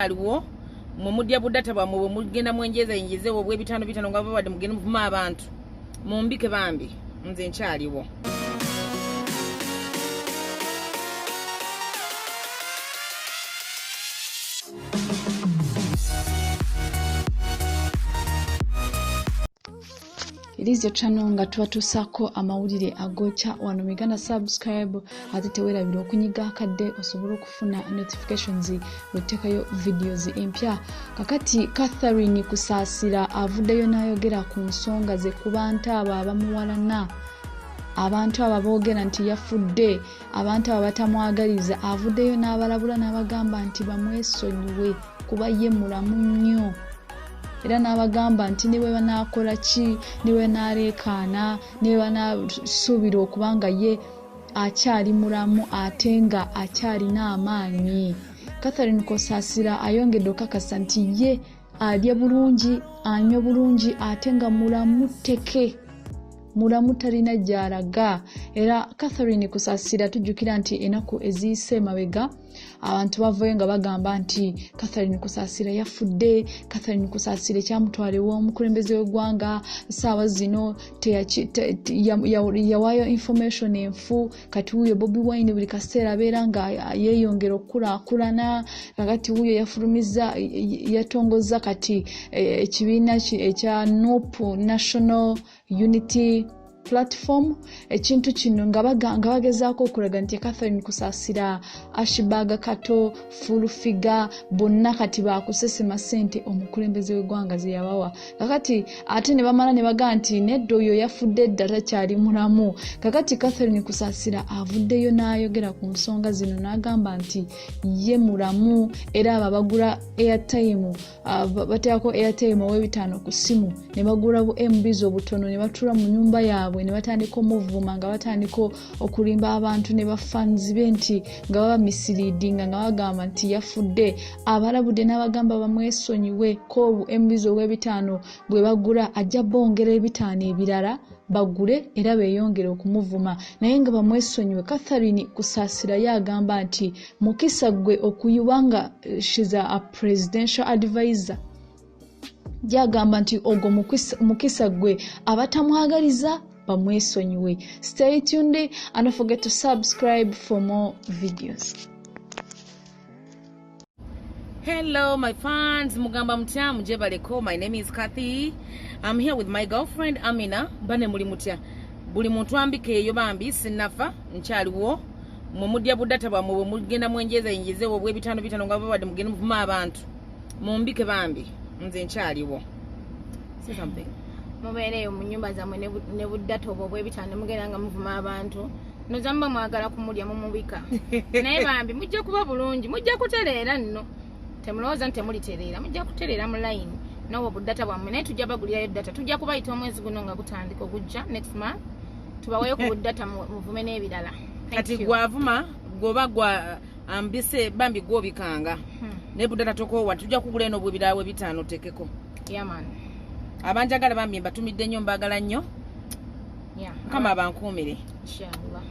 aliwo mumudya budata bwamwe bwe mugenda mwenjeza injeze obwe bitano bitano nga babadde mugenda muvuma abantu mumbike bambi nze nkyaliwo. It is your channel nga tubatusako amawulire agocha wano migana subscribe ate tewerabira okunyiga akadde osobola okufuna notifications wetekayo videos empya. Kakati Catherine kusasira avuddeyo n'ayogera ku nsonga ze ku bantu abo abamuwalana, abantu abo boogera nti yafudde, abantu abo batamwagaliza, avuddeyo n'abalabula n'abagamba nti bamwesonyiwe kuba ye mulamu nnyo. Era n'abagamba nti niwe banaakola ki, niwe naaleekaana, niwe banaasuubira okubanga ye akyali mulamu ate nga akyalina amaanyi. Catherine kusasira ayongedde okukakasa nti ye alya bulungi, anywa bulungi ate nga mulamu teke, mulamu talina gy'alaga. Era Catherine kusasira tujjukira nti ennaku eziyise mabega abantu bavayo nga bagamba nti Catherine kusasira yafudde, Catherine kusasira ekyamutwala w'omukulembeze w'eggwanga ssaawa zino yawaayo information enfu. Kati wuyo Bobi Wine buli kaseera abeera nga yeeyongera okukulaakulana. Kakati wuyo yafulumiza yatongozza kati ekibiina ekya NUP, National Unity Platform. Ekintu kino nga bagezaako okulaga nti Catherine kusasira ashibaga kato full figure bonna kati bakusesema ssente omukulembeze w'eggwanga ze yabawa. Kakati ate ne bamala ne baga nti nedda oyo yafudde dda takyali mulamu. Kakati Catherine kusasira avuddeyo n'ayogera ku nsonga zino n'agamba nti ye mulamu era abo bagula airtime bateekako airtime ow'ebitaano ku ssimu ne bagula bu MBs obutono ne batula mu nyumba yaabwe ne batandika omuvuma nga batandika okulimba abantu ne bafanzi be nti nga baba misleading nga bagamba nti yafudde. Abalabudde n'abagamba bamwesonyiwe ko bu MBs ow'ebitaano bwe bagula ajja bongera ebitaano ebirala bagule era beeyongere okumuvuma naye nga bamwesonyiwe. Catherine kusasira yagamba nti mukisa gwe okuyiwa nga she's a presidential advisor, yagamba nti ogwo mukisa gwe abatamwagaliza bamwesonyiwe. Stay tuned and don't forget to subscribe for more videos. Hello my fans, mugamba mutya mujebaleko. My name is Cathy. I'm here with my girlfriend Amina. Bane muli mutya? Buli muntu ambike eyo bambi sinnafa nkyaliwo mumudya budata bwamwe bwe mugenda mwenjeza injeze obwe bitano bitano nga babadde mugenda muvuma abantu mumbike bambi nze nkyaliwo. Say something. Mubeereyo mu nnyumba zammwe ne buddata obwo bw'ebitaano mugenda nga muvuma abantu nozamba mwagala kumulya mumubika naye bambi mujja kuba bulungi, mujja kutereera nno, temulowooza nti temulitereera, mujja kutereera mu line n'obwo buddata bwammwe. Naye tujja bagulirayo ddata, tujja kubayita omwezi guno nga gutandika ogujja next month tubaweyo ku buddata muvume n'ebirala. Kati gwavuma goba gwa ambise bambi gwobikanga ne buddata tokoowa tujja kugula eno bwe birawe bitaano tekeko. Yeah man. Abanjagala bambi mbatumidde nnyo mbagala nnyo. Yeah. Kama abankuumire. Inshallah.